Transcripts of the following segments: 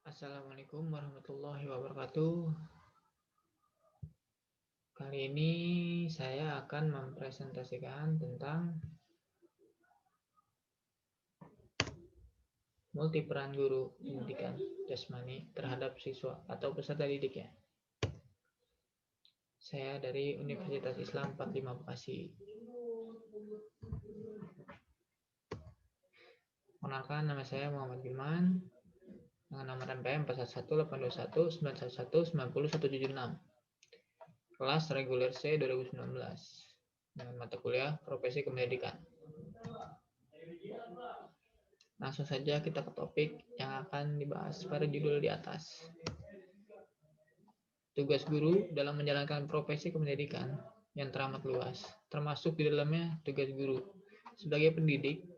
Assalamualaikum warahmatullahi wabarakatuh. Kali ini saya akan mempresentasikan tentang multiperan guru pendidikan jasmani terhadap siswa atau peserta didik ya. Saya dari Universitas Islam 45 Bekasi. Perkenalkan, nama saya Muhammad Gilman dengan nomor NPM 41821911907176. Kelas reguler C 2019 dengan mata kuliah Profesi Kependidikan. Langsung saja kita ke topik yang akan dibahas pada judul di atas. Tugas guru dalam menjalankan profesi kependidikan yang teramat luas, termasuk di dalamnya tugas guru sebagai pendidik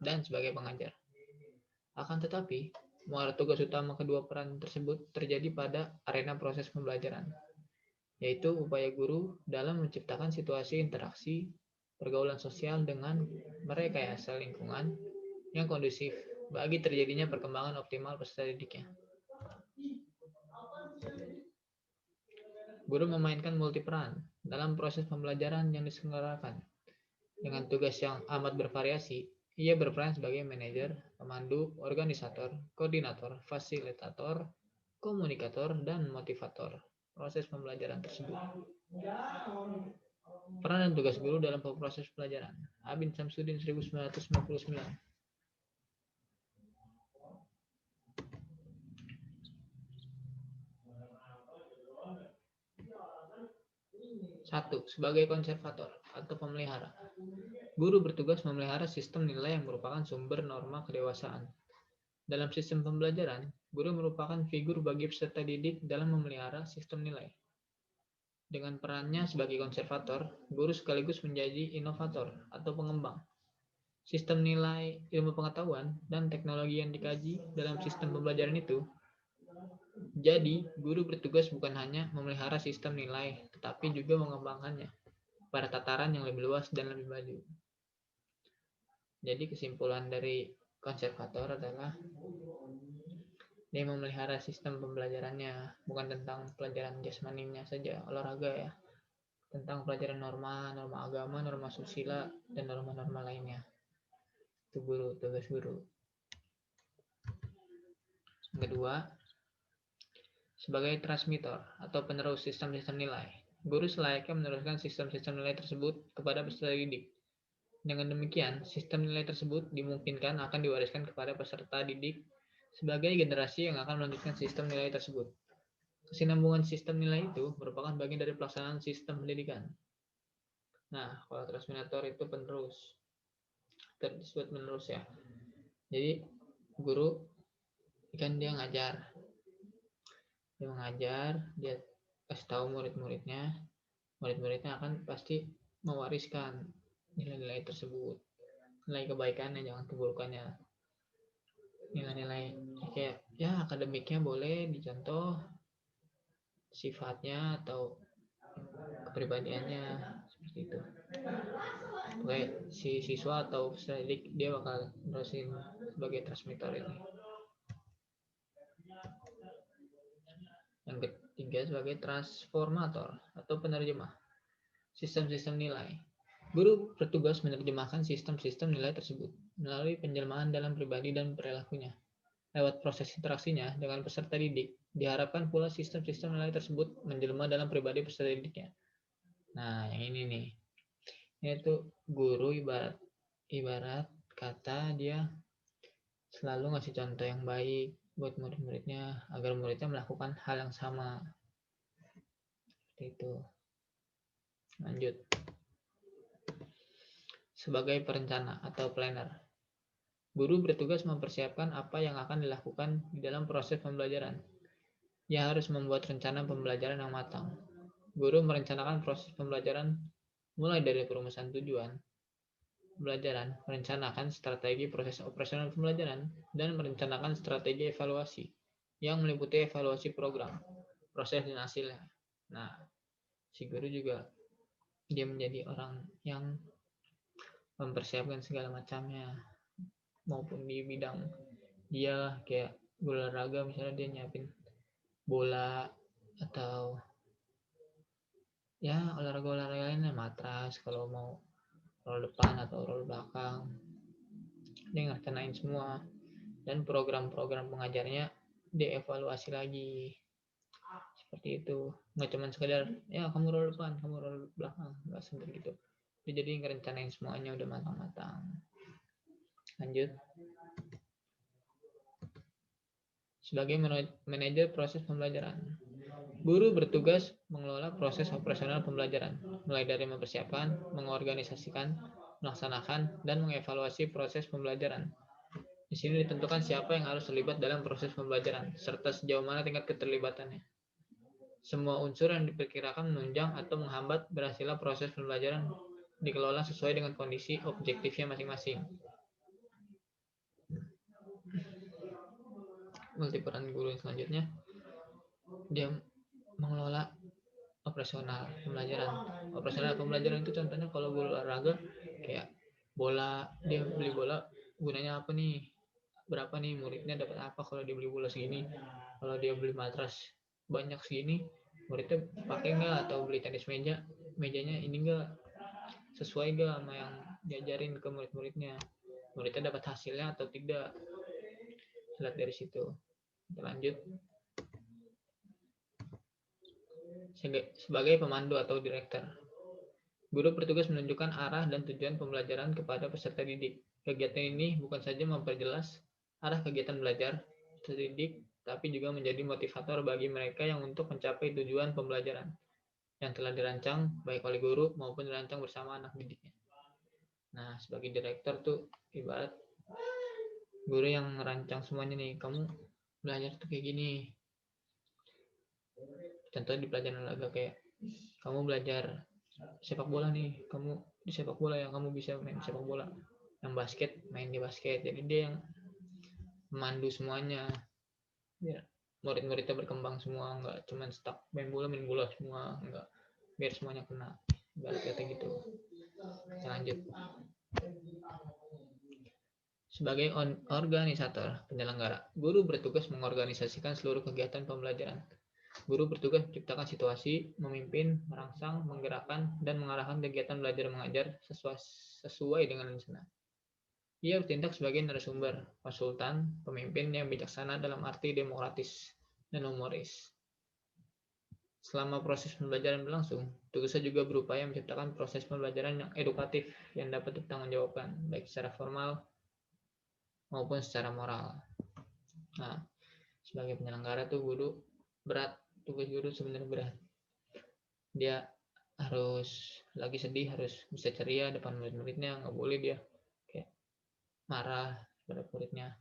dan sebagai pengajar. Akan tetapi, muara tugas utama kedua peran tersebut terjadi pada arena proses pembelajaran, yaitu upaya guru dalam menciptakan situasi interaksi pergaulan sosial dengan merekayasa lingkungan yang kondusif bagi terjadinya perkembangan optimal peserta didiknya. Guru memainkan multiperan dalam proses pembelajaran yang diselenggarakan. Dengan tugas yang amat bervariasi, ia berperan sebagai manajer, pemandu, organisator, koordinator, fasilitator, komunikator, dan motivator proses pembelajaran tersebut. Peran dan tugas guru dalam proses pembelajaran. Abin Samsudin 1999. 1. Sebagai konservator atau pemelihara. Guru bertugas memelihara sistem nilai yang merupakan sumber norma kedewasaan. Dalam sistem pembelajaran, guru merupakan figur bagi peserta didik dalam memelihara sistem nilai. Dengan perannya sebagai konservator, guru sekaligus menjadi inovator atau pengembang. Sistem nilai, ilmu pengetahuan, dan teknologi yang dikaji dalam sistem pembelajaran itu. Jadi, guru bertugas bukan hanya memelihara sistem nilai, tetapi juga mengembangkannya pada tataran yang lebih luas dan lebih maju. Jadi kesimpulan dari konservator adalah dia memelihara sistem pembelajarannya, bukan tentang pelajaran jasmaninya saja, olahraga ya, tentang pelajaran norma agama, norma susila, dan norma-norma lainnya. Itu guru, tugas guru. Yang kedua, sebagai transmitter atau penerus sistem-sistem nilai. Guru selayaknya meneruskan sistem-sistem nilai tersebut kepada peserta didik. Dengan demikian, sistem nilai tersebut dimungkinkan akan diwariskan kepada peserta didik sebagai generasi yang akan melanjutkan sistem nilai tersebut. Kesinambungan sistem nilai itu merupakan bagian dari pelaksanaan sistem pendidikan. Nah, kalau transmitter itu penerus, disebut penerus ya. Jadi, guru kan dia ngajar, dia kasih tahu murid-muridnya akan pasti mewariskan nilai-nilai tersebut, nilai kebaikannya, jangan keburukannya. Nilai-nilai kayak ya akademiknya boleh dicontoh, sifatnya atau kepribadiannya seperti itu. Oke, si siswa atau peserta didik dia bakal nerusin sebagai transmitter ini. Yang ketiga sebagai transformator atau penerjemah sistem-sistem nilai. Guru bertugas menerjemahkan sistem-sistem nilai tersebut melalui penjelmaan dalam pribadi dan perilakunya. Lewat proses interaksinya dengan peserta didik, diharapkan pula sistem-sistem nilai tersebut menjelma dalam pribadi peserta didiknya. Nah, yang ini nih. Yaitu guru ibarat kata dia selalu ngasih contoh yang baik buat murid-muridnya agar muridnya melakukan hal yang sama. Seperti itu. Lanjut. Sebagai perencana atau planner. Guru bertugas mempersiapkan apa yang akan dilakukan di dalam proses pembelajaran. Ia harus membuat rencana pembelajaran yang matang. Guru merencanakan proses pembelajaran mulai dari perumusan tujuan pembelajaran, merencanakan strategi proses operasional pembelajaran, dan merencanakan strategi evaluasi yang meliputi evaluasi program, proses dan hasilnya. Nah, si guru juga dia menjadi orang yang mempersiapkan segala macamnya, maupun di bidang dia kayak guru olahraga misalnya dia nyiapin bola atau ya olahraga lainnya, matras kalau mau roll depan atau roll belakang, dia ngertenain semua. Dan program-program pengajarnya dievaluasi lagi, seperti itu. Nggak cuma sekedar ya kamu roll depan, kamu roll belakang, nggak seperti gitu. Dia jadi ngerencanain semuanya udah matang-matang. Lanjut. Sebagai manajer proses pembelajaran, guru bertugas mengelola proses operasional pembelajaran, mulai dari mempersiapkan, mengorganisasikan, melaksanakan, dan mengevaluasi proses pembelajaran. Di sini ditentukan siapa yang harus terlibat dalam proses pembelajaran, serta sejauh mana tingkat keterlibatannya. Semua unsur yang diperkirakan menunjang atau menghambat berhasilnya proses pembelajaran dikelola sesuai dengan kondisi objektifnya masing-masing. Multiperan guru selanjutnya, dia mengelola operasional pembelajaran. Operasional pembelajaran itu contohnya kalau guru olahraga kayak bola, dia beli bola gunanya apa nih, berapa nih muridnya dapat apa kalau dia beli bola segini, kalau dia beli matras banyak segini muridnya pakai nggak, atau beli tenis meja, mejanya ini enggak sesuai nggak sama yang diajarin ke murid-muridnya, muridnya dapat hasilnya atau tidak. Lihat dari situ. Kita lanjut. Sebagai pemandu atau direktur, guru bertugas menunjukkan arah dan tujuan pembelajaran kepada peserta didik. Kegiatan ini bukan saja memperjelas arah kegiatan belajar terdidik, tapi juga menjadi motivator bagi mereka yang untuk mencapai tujuan pembelajaran yang telah dirancang baik oleh guru maupun dirancang bersama anak didiknya. Nah, sebagai direktur tuh ibarat guru yang merancang semuanya nih, kamu belajar tuh kayak gini. Contohnya di pelajaran olahraga kayak kamu belajar sepak bola nih, kamu di sepak bola yang kamu bisa main sepak bola, yang basket main di basket. Jadi dia yang memandu semuanya biar murid-muridnya berkembang semua, nggak cuma stuck main bola semua, nggak, biar semuanya kena, ibarat kata gitu. Kita lanjut. Sebagai organisator penyelenggara, guru bertugas mengorganisasikan seluruh kegiatan pembelajaran. Guru bertugas menciptakan situasi, memimpin, merangsang, menggerakkan, dan mengarahkan kegiatan belajar mengajar sesuai dengan rencana. Ia bertindak sebagai narasumber, konsultan, pemimpin yang bijaksana dalam arti demokratis dan humoris. Selama proses pembelajaran berlangsung, tugasnya juga berupaya menciptakan proses pembelajaran yang edukatif yang dapat dipertanggungjawabkan, baik secara formal maupun secara moral. Nah, sebagai penyelenggara tuh guru berat, tugas guru sebenarnya berat. Dia harus lagi sedih harus bisa ceria depan murid-muridnya, nggak boleh dia kayak marah pada muridnya,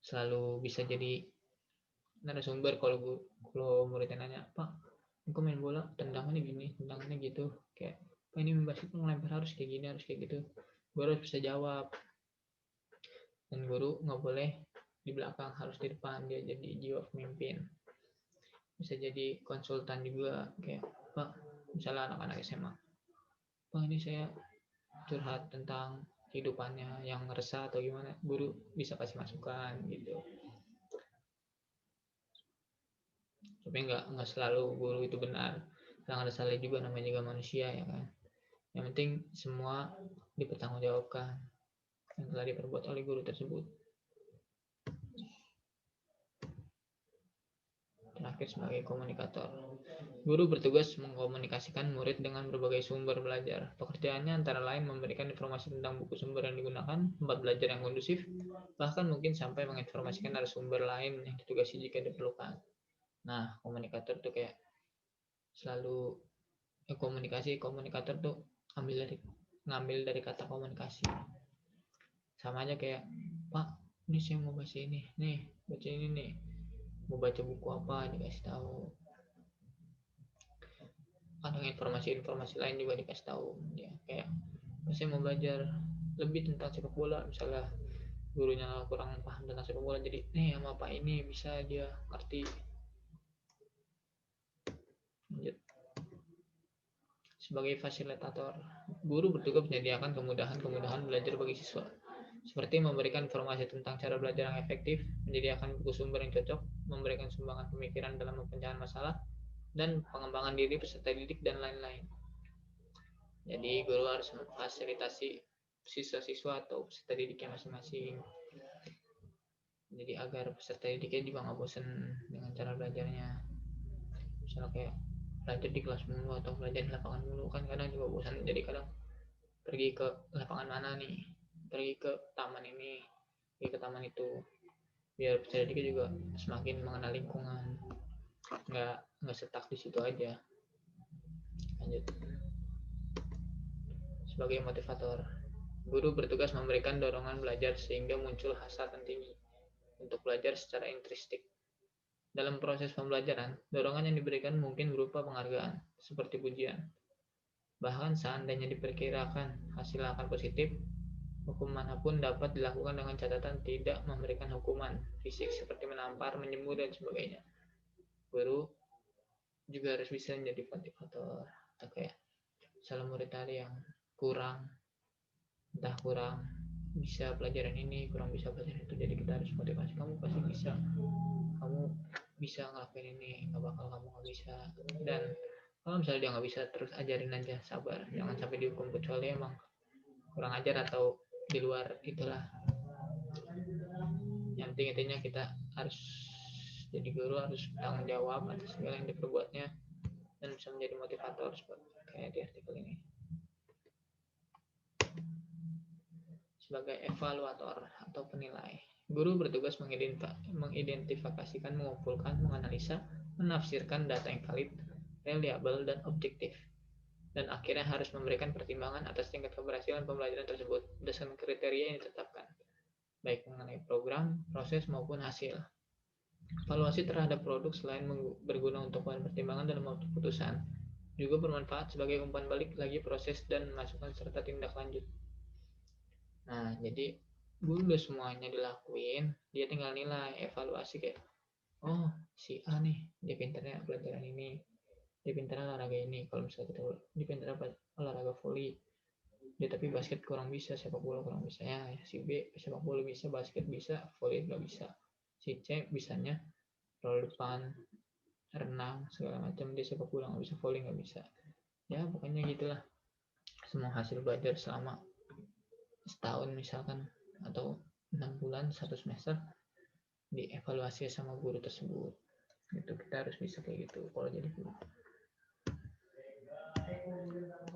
selalu bisa jadi narasumber kalau muridnya nanya, Pak, aku main bola tendangannya gini, tendangannya gitu, kayak Pak ini basket ngelempar harus kayak gini, harus kayak gitu, gue harus bisa jawab. Dan guru nggak boleh di belakang, harus di depan, dia jadi jiwa pemimpin. Bisa jadi konsultan juga, kayak Pak, misalnya anak-anak SMA, Pak ini saya curhat tentang kehidupannya yang resah atau gimana, guru bisa kasih masukan gitu. Tapi nggak selalu guru itu benar, kadang ada salah juga, namanya juga manusia ya kan. Yang penting semua dipertanggungjawabkan yang telah diperbuat oleh guru tersebut. Terakhir, sebagai komunikator, guru bertugas mengkomunikasikan murid dengan berbagai sumber belajar. Pekerjaannya antara lain memberikan informasi tentang buku sumber yang digunakan, tempat belajar yang kondusif, bahkan mungkin sampai menginformasikan narasumber lain yang ditugasi jika diperlukan. Nah, komunikator tuh kayak selalu komunikator tuh ngambil dari kata komunikasi. Sama aja kayak, Pak, ini saya mau baca ini, nih, baca ini nih. Mau baca buku apa, dikasih tahu. Kadang informasi-informasi lain juga dikasih tahu. Ya, kayak, saya mau belajar lebih tentang sepak bola, misalnya gurunya kurang paham tentang sepak bola, jadi nih sama Pak ini bisa dia ngerti. Lanjut. Sebagai fasilitator, guru bertugas menyediakan kemudahan belajar bagi siswa. seperti memberikan informasi tentang cara belajar yang efektif, menyediakan buku sumber yang cocok, memberikan sumbangan pemikiran dalam pemecahan masalah, dan pengembangan diri peserta didik, dan lain-lain. Jadi guru harus memfasilitasi siswa-siswa atau peserta didiknya masing-masing. Jadi agar peserta didiknya juga nggak bosan dengan cara belajarnya. Misalnya kayak belajar di kelas mulu atau belajar di lapangan mulu, kan kadang juga bosan. Jadi kadang pergi ke lapangan mana nih, pergi ke taman ini, pergi ke taman itu, biar peserta didik juga semakin mengenal lingkungan, nggak stuck di situ aja. Lanjut. Sebagai motivator, guru bertugas memberikan dorongan belajar sehingga muncul hasrat yang tinggi untuk belajar secara intrinsik. Dalam proses pembelajaran, dorongan yang diberikan mungkin berupa penghargaan, seperti pujian. Bahkan seandainya diperkirakan hasil akan positif, hukuman manapun dapat dilakukan dengan catatan tidak memberikan hukuman fisik seperti menampar, menyembur, dan sebagainya. Guru juga harus bisa menjadi motivator. Atau kayak misalnya murid tadi yang kurang bisa pelajaran ini, kurang bisa pelajaran itu, jadi kita harus motivasi, kamu pasti bisa, kamu bisa ngelakuin ini, nggak bakal kamu nggak bisa. Dan kalau misalnya dia nggak bisa, terus ajarin aja, sabar, jangan sampai dihukum, kecuali emang kurang ajar atau di luar itulah. Yang penting intinya kita harus jadi guru, harus tanggung jawab atas segala yang diperbuatnya dan bisa menjadi motivator kayak di artikel ini. Sebagai evaluator atau penilai, guru bertugas mengidentifikasikan, mengumpulkan, menganalisa, menafsirkan data yang valid, reliable, dan objektif, dan akhirnya harus memberikan pertimbangan atas tingkat keberhasilan pembelajaran tersebut berdasarkan kriteria yang ditetapkan, baik mengenai program, proses, maupun hasil. Evaluasi terhadap produk selain berguna untuk bahan pertimbangan dalam keputusan, juga bermanfaat sebagai umpan balik lagi proses dan masukan serta tindak lanjut. Nah, jadi udah semuanya dilakuin, dia tinggal nilai, evaluasi kayak, oh si A nih, dia pinternya pelajaran ini, dia pinternya olahraga ini. Kalau misalnya kita, dia pinternya olahraga volley, dia tapi basket kurang bisa, sepak bola kurang bisa. Ya, si B sepak bola bisa, basket bisa, volley nggak bisa. Si C bisanya roll depan, renang, segala macam, dia sepak bola nggak bisa, volley nggak bisa. Ya, pokoknya gitulah. Semua hasil belajar selama setahun misalkan atau 6 bulan, 1 semester, dievaluasi sama guru tersebut. Itu kita harus bisa kayak gitu kalau jadi guru.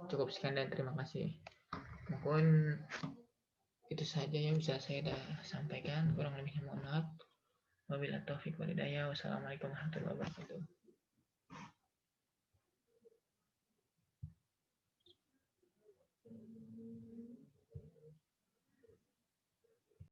Cukup sekian dan terima kasih. Mungkin itu saja yang bisa saya sampaikan, kurang lebihnya mohon maaf. Wabillahi taufiq wal hidayah. Wassalamualaikum warahmatullahi wabarakatuh.